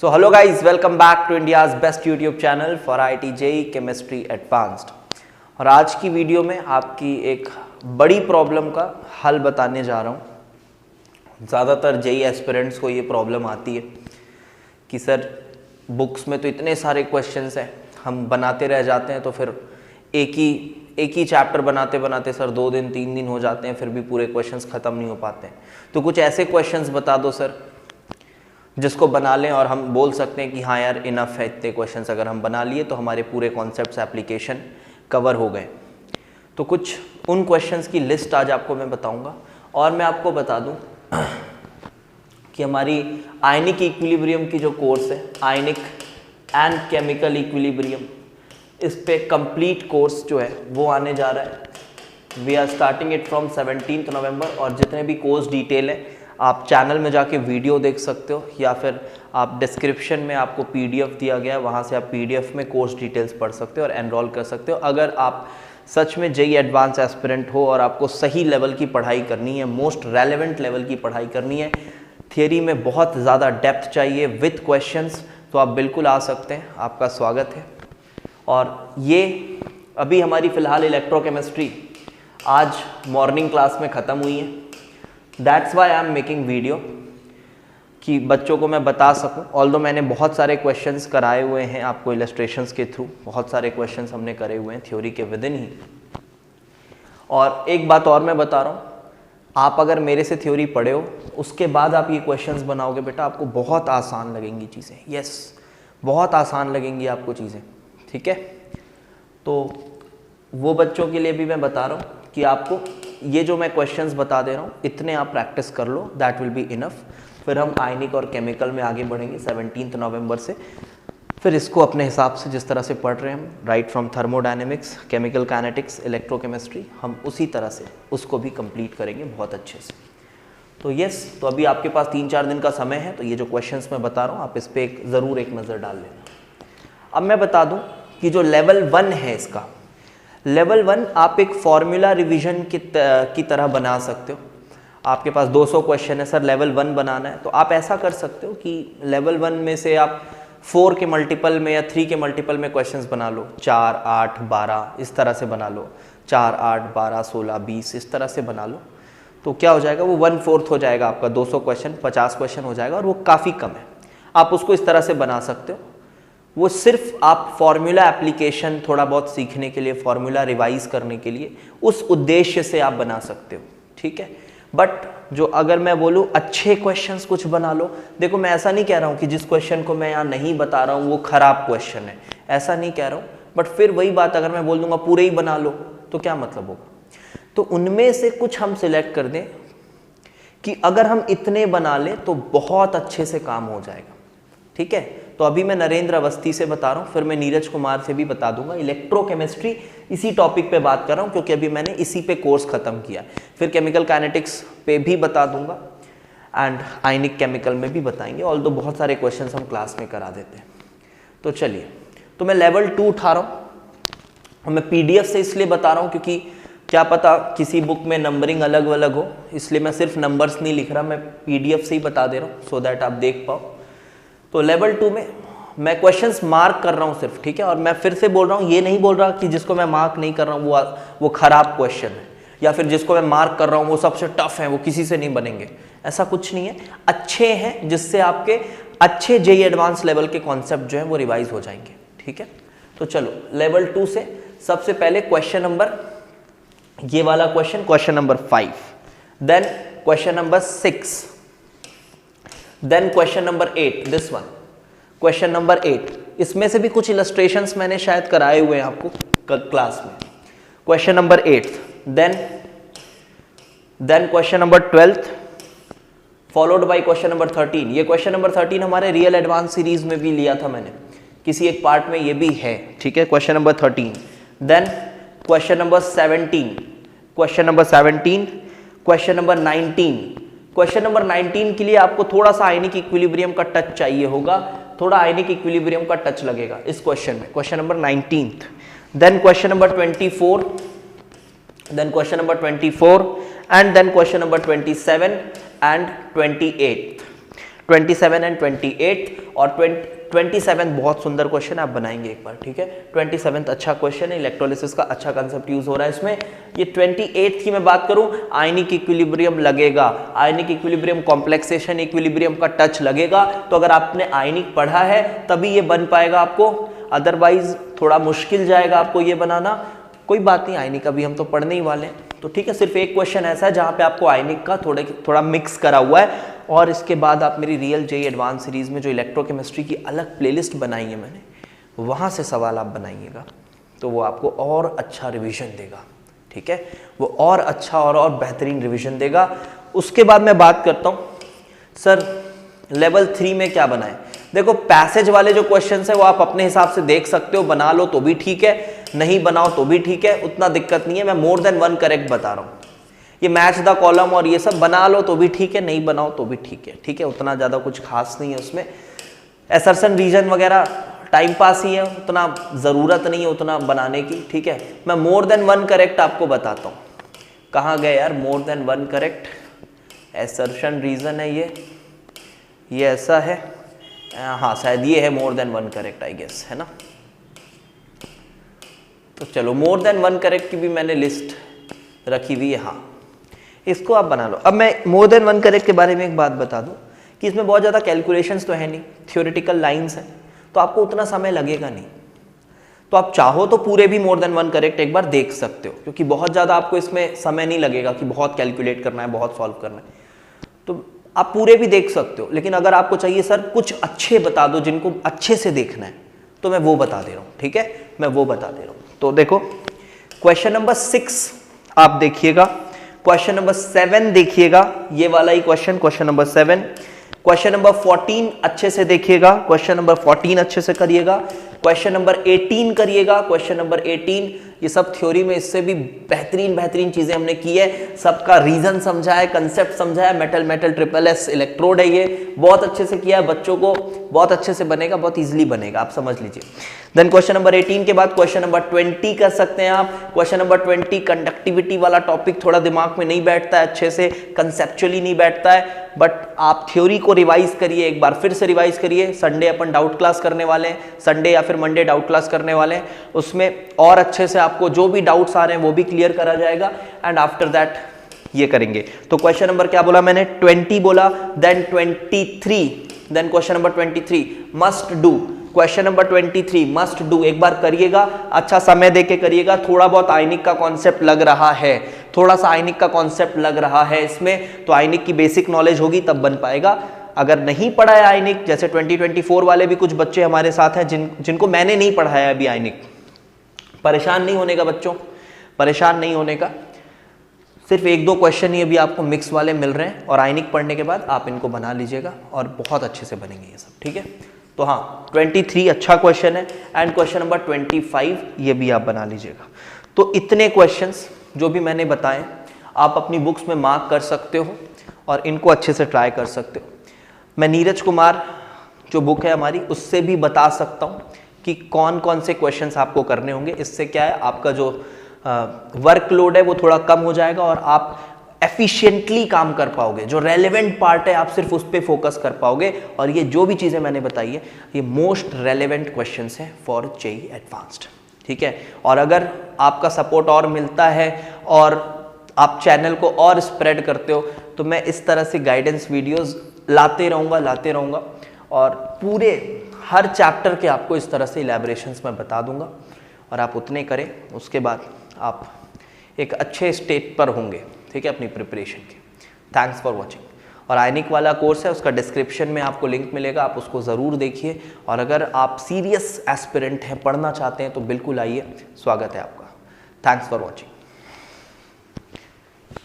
So hello guys, welcome back to India's best YouTube channel for IIT JEE Chemistry Advanced। और आज की video में आपकी एक बड़ी प्रॉब्लम का हल बताने जा रहा हूँ। ज़्यादातर जेई एस्पिरेंट्स को ये प्रॉब्लम आती है कि सर बुक्स में तो इतने सारे क्वेश्चंस हैं, हम बनाते रह जाते हैं तो फिर एक ही चैप्टर बनाते बनाते सर 2 दिन 3 दिन हो जाते हैं, फिर भी पूरे क्वेश्चंस ख़त्म नहीं हो पाते हैं। तो कुछ ऐसे क्वेश्चंस बता दो सर जिसको बना लें और हम बोल सकते हैं कि हाँ यार इनफ है, इतने क्वेश्चंस अगर हम बना लिए तो हमारे पूरे कॉन्सेप्ट्स एप्लीकेशन कवर हो गए। तो कुछ उन क्वेश्चंस की लिस्ट आज आपको मैं बताऊंगा और मैं आपको बता दूं कि हमारी आयनिक इक्विलिब्रियम की जो कोर्स है, आयनिक एंड केमिकल इक्विलिब्रियम, इस पे कंप्लीट कोर्स जो है वो आने जा रहा है। We are starting it from 17 November और जितने भी कोर्स डिटेल है आप चैनल में जाके वीडियो देख सकते हो या फिर आप डिस्क्रिप्शन में आपको पीडीएफ दिया गया है, वहाँ से आप पीडीएफ में कोर्स डिटेल्स पढ़ सकते हो और एनरोल कर सकते हो। अगर आप सच में जेई एडवांस एस्पिरेंट हो और आपको सही लेवल की पढ़ाई करनी है, मोस्ट रेलेवेंट लेवल की पढ़ाई करनी है, थियरी में बहुत ज़्यादा डेप्थ चाहिए विथ क्वेश्चंस, तो आप बिल्कुल आ सकते हैं, आपका स्वागत है। और ये अभी हमारी फ़िलहाल इलेक्ट्रोकेमिस्ट्री आज मॉर्निंग क्लास में ख़त्म हुई है। That's why I am making video कि बच्चों को मैं बता सकूं। ऑल्दो मैंने बहुत सारे क्वेश्चंस कराए हुए हैं आपको इलस्ट्रेशंस के थ्रू, बहुत सारे क्वेश्चंस हमने करे हुए हैं थ्योरी के विदिन ही। और एक बात और मैं बता रहा हूं, आप अगर मेरे से थ्योरी पढ़े हो उसके बाद आप ये क्वेश्चंस बनाओगे बेटा, आपको बहुत आसान लगेंगी चीज़ें। यस, बहुत आसान लगेंगी आपको चीज़ें, ठीक है। तो वो बच्चों के लिए भी मैं बता रहा हूँ कि आपको ये जो मैं क्वेश्चंस बता दे रहा हूँ इतने आप प्रैक्टिस कर लो, दैट विल बी इनफ। फिर हम आयनिक और केमिकल में आगे बढ़ेंगे 17 नवंबर से। फिर इसको अपने हिसाब से जिस तरह से पढ़ रहे हैं हम, right from thermodynamics, chemical kinetics, electrochemistry, हम उसी तरह से उसको भी कंप्लीट करेंगे बहुत अच्छे से। तो यस, तो अभी आपके पास 3-4 दिन का समय है, तो ये जो क्वेश्चंस मैं बता रहा हूँ आप इस पर ज़रूर एक नज़र डाल लेना। अब मैं बता दूँ कि जो लेवल 1 है इसका, लेवल 1 आप एक फॉर्मूला रिवीजन की तरह बना सकते हो। आपके पास 200 क्वेश्चन है, सर लेवल 1 बनाना है, तो आप ऐसा कर सकते हो कि लेवल 1 में से आप 4 के मल्टीपल में या 3 के मल्टीपल में क्वेश्चंस बना लो, 4, 8, 12 इस तरह से बना लो, 4, 8, 12, 16, 20 इस तरह से बना लो। तो क्या हो जाएगा, वो 1/4 हो जाएगा आपका। 200 क्वेश्चन 50 क्वेश्चन हो जाएगा और वो काफ़ी कम है। आप उसको इस तरह से बना सकते हो। वो सिर्फ आप फॉर्मूला एप्लीकेशन थोड़ा बहुत सीखने के लिए, फॉर्मूला रिवाइज करने के लिए, उस उद्देश्य से आप बना सकते हो, ठीक है। बट जो अगर मैं बोलूँ अच्छे क्वेश्चंस कुछ बना लो, देखो मैं ऐसा नहीं कह रहा हूँ कि जिस क्वेश्चन को मैं यहाँ नहीं बता रहा हूँ वो खराब क्वेश्चन है, ऐसा नहीं कह रहा हूँ। बट फिर वही बात, अगर मैं बोल दूंगा पूरे ही बना लो तो क्या मतलब होगा। तो उनमें से कुछ हम सिलेक्ट कर दें कि अगर हम इतने बना लें तो बहुत अच्छे से काम हो जाएगा, ठीक है। तो अभी मैं नरेंद्र अवस्थी से बता रहा हूँ, फिर मैं नीरज कुमार से भी बता दूंगा। इलेक्ट्रोकेमिस्ट्री इसी टॉपिक पे बात कर रहा हूँ क्योंकि अभी मैंने इसी पे कोर्स खत्म किया। फिर केमिकल काइनेटिक्स पे भी बता दूंगा एंड आयनिक केमिकल में भी बताएंगे, ऑल्दो बहुत सारे क्वेश्चंस हम क्लास में करा देते हैं। तो चलिए, तो मैं लेवल 2 उठा रहा हूँ और मैं पीडीएफ से इसलिए बता रहा हूँ क्योंकि क्या पता किसी बुक में नंबरिंग अलग अलग हो, इसलिए मैं सिर्फ नंबर्स नहीं लिख रहा, मैं पीडीएफ से ही बता दे रहा हूँ सो दैट आप देख पाओ। तो लेवल 2 में मैं क्वेश्चंस मार्क कर रहा हूँ सिर्फ, ठीक है। और मैं फिर से बोल रहा हूँ, ये नहीं बोल रहा कि जिसको मैं मार्क नहीं कर रहा हूँ वो खराब क्वेश्चन है, या फिर जिसको मैं मार्क कर रहा हूँ वो सबसे टफ है, वो किसी से नहीं बनेंगे, ऐसा कुछ नहीं है। अच्छे हैं जिससे आपके अच्छे जेई एडवांस लेवल के कॉन्सेप्ट जो है वो रिवाइज हो जाएंगे, ठीक है। तो चलो लेवल 2 से सबसे पहले क्वेश्चन नंबर, ये वाला question number 5, then question number 6, then question number 8, this one question number 8। इसमें से भी कुछ इलस्ट्रेशंस मैंने शायद कराए हुए हैं आपको क्लास में। Question number 8, then question number 12 followed by question number 13। ये क्वेश्चन नंबर 13 हमारे रियल एडवांस सीरीज में भी लिया था मैंने, किसी एक पार्ट में ये भी है, ठीक है। Question number 13, then question number 17, question number 19। Question number 19 के लिए आपको थोड़ा सा आयनिक इक्विलिब्रियम का टच चाहिए होगा, थोड़ा आयनिक इक्विलिब्रियम का टच लगेगा इस क्वेश्चन में, question number 19। Then question number 24, then question number 24 and then question number 27 and 28। 27 and 28 और 27 बहुत सुंदर क्वेश्चन आप बनाएंगे एक बार, ठीक है। 27 अच्छा क्वेश्चन है, इलेक्ट्रोलिसिस का अच्छा कंसेप्ट यूज हो रहा है इसमें। ये 28 की मैं बात करूं, आयनिक इक्विलिब्रियम लगेगा, आयनिक इक्विलिब्रियम कॉम्प्लेक्सेशन इक्विलिब्रियम का टच लगेगा। तो अगर आपने आयनिक पढ़ा है तभी ये बन पाएगा आपको, अदरवाइज थोड़ा मुश्किल जाएगा आपको ये बनाना। कोई बात नहीं, आयनिक अभी हम तो पढ़ने ही वाले हैं, तो ठीक है। सिर्फ एक क्वेश्चन ऐसा है जहां पे आपको आयनिक का थोड़ा मिक्स करा हुआ है, और इसके बाद आप मेरी रियल जेईई एडवांस सीरीज में जो इलेक्ट्रोकेमिस्ट्री की अलग प्लेलिस्ट बनाई है मैंने, वहां से सवाल आप बनाइएगा, तो वो आपको और अच्छा रिवीजन देगा, ठीक है। वो और अच्छा और बेहतरीन रिवीजन देगा। उसके बाद मैं बात करता हूं सर लेवल 3 में क्या बनाएं। देखो पैसेज वाले जो क्वेश्चंस है वो आप अपने हिसाब से देख सकते हो, बना लो तो भी ठीक है, नहीं बनाओ तो भी ठीक है, उतना दिक्कत नहीं है। मैं मोर देन वन करेक्ट बता रहा हूं। ये मैच द कॉलम और ये सब बना लो तो भी ठीक है, नहीं बनाओ तो भी ठीक है, ठीक है। उतना ज्यादा कुछ खास नहीं है उसमें। असर्शन रीजन वगैरह टाइम पास ही है, उतना जरूरत नहीं है उतना बनाने की, ठीक है। मैं मोर देन वन करेक्ट आपको बताता हूं। कहां गए यार more than one correct? Assertion reason है ये ऐसा है, हाँ शायद ये है more than one correct, I guess, है ना। तो चलो मोर देन वन करेक्ट की भी मैंने लिस्ट रखी हुई है, हाँ इसको आप बना लो। अब मैं मोर देन वन करेक्ट के बारे में एक बात बता दूं कि इसमें बहुत ज़्यादा कैलकुलेशंस तो है नहीं, थ्योरेटिकल लाइंस हैं, तो आपको उतना समय लगेगा नहीं। तो आप चाहो तो पूरे भी मोर देन वन करेक्ट एक बार देख सकते हो, क्योंकि बहुत ज़्यादा आपको इसमें समय नहीं लगेगा कि बहुत कैलकुलेट करना है, बहुत सॉल्व करना है। तो आप पूरे भी देख सकते हो, लेकिन अगर आपको चाहिए सर कुछ अच्छे बता दो जिनको अच्छे से देखना है, तो मैं वो बता दे रहा हूँ, ठीक है, मैं वो बता दे रहा हूँ। तो देखो क्वेश्चन नंबर 6 आप देखिएगा, क्वेश्चन नंबर 7 देखिएगा, ये वाला ही क्वेश्चन नंबर 7, क्वेश्चन नंबर 14 अच्छे से देखिएगा, क्वेश्चन नंबर 14 अच्छे से करिएगा, क्वेश्चन नंबर 18 करिएगा, क्वेश्चन नंबर 18 ये सब थ्योरी में इससे भी बेहतरीन चीजें हमने की है, सबका रीजन समझा है, कंसेप्ट समझा है। मेटल ट्रिपल एस इलेक्ट्रोड है, ये बहुत अच्छे से किया है, बच्चों को बहुत अच्छे से बनेगा, बहुत इजीली बनेगा, आप समझ लीजिए। देन क्वेश्चन नंबर 18 के बाद क्वेश्चन नंबर 20 कर सकते हैं आप। क्वेश्चन नंबर 20 कंडक्टिविटी वाला टॉपिक थोड़ा दिमाग में नहीं बैठता है अच्छे से, कंसेप्चुअली नहीं बैठता है, बट आप थ्योरी को रिवाइज करिए, एक बार फिर से रिवाइज करिए। संडे अपन डाउट क्लास करने वाले हैं, संडे या फिर मंडे डाउट क्लास करने वाले हैं, उसमें और अच्छे से आपको जो भी डाउट्स आ रहे हैं वो भी क्लियर करा जाएगा, एंड आफ्टर दैट ये करेंगे। तो क्वेश्चन नंबर क्या बोला मैंने, 20 बोला, then 23, then question number 23 must do, question number 23 must do, एक बार करिएगा, अच्छा समय देके करिएगा। थोड़ा बहुत आयनिक का कॉन्सेप्ट लग रहा है, थोड़ा सा आयनिक का कॉन्सेप्ट लग रहा है इसमें, तो आयनिक की बेसिक नॉलेज होगी तब बन पाएगा। अगर नहीं पढ़ा है आयनिक, जैसे 2024 वाले भी कुछ बच्चे हमारे साथ हैं जिनको मैंने नहीं पढ़ाया अभी आयनिक, परेशान नहीं होने का बच्चों, परेशान नहीं होने का। सिर्फ 1-2 क्वेश्चन ही अभी आपको मिक्स वाले मिल रहे हैं, और आयनिक पढ़ने के बाद आप इनको बना लीजिएगा और बहुत अच्छे से बनेंगे ये सब, ठीक है। तो हाँ 23 अच्छा क्वेश्चन है, एंड क्वेश्चन नंबर 25 ये भी आप बना लीजिएगा। तो इतने क्वेश्चंस जो भी मैंने बताए आप अपनी बुक्स में मार्क कर सकते हो और इनको अच्छे से ट्राई कर सकते हो। मैं नीरज कुमार जो बुक है हमारी, उससे भी बता सकता हूँ कि कौन कौन से क्वेश्चंस आपको करने होंगे। इससे क्या है, आपका जो वर्कलोड है वो थोड़ा कम हो जाएगा और आप एफिशिएंटली काम कर पाओगे। जो रेलेवेंट पार्ट है आप सिर्फ उस पर फोकस कर पाओगे, और ये जो भी चीज़ें मैंने बताई है ये मोस्ट रेलेवेंट क्वेश्चंस हैं फॉर जेईई एडवांस्ड, ठीक है। और अगर आपका सपोर्ट और मिलता है और आप चैनल को और स्प्रेड करते हो, तो मैं इस तरह से गाइडेंस वीडियोस लाते रहूँगा और पूरे हर चैप्टर के आपको इस तरह से इलैबोरेशंस मैं बता दूंगा, और आप उतने करें, उसके बाद आप एक अच्छे स्टेट पर होंगे, ठीक है, अपनी प्रिपरेशन के। Thanks for watching. और आयनिक वाला कोर्स है, उसका डिस्क्रिप्शन में आपको लिंक मिलेगा, आप उसको ज़रूर देखिए। और अगर आप सीरियस एस्पिरेंट हैं, पढ़ना चाहते हैं, तो बिल्कुल आइए, स्वागत है आपका। Thanks for watching.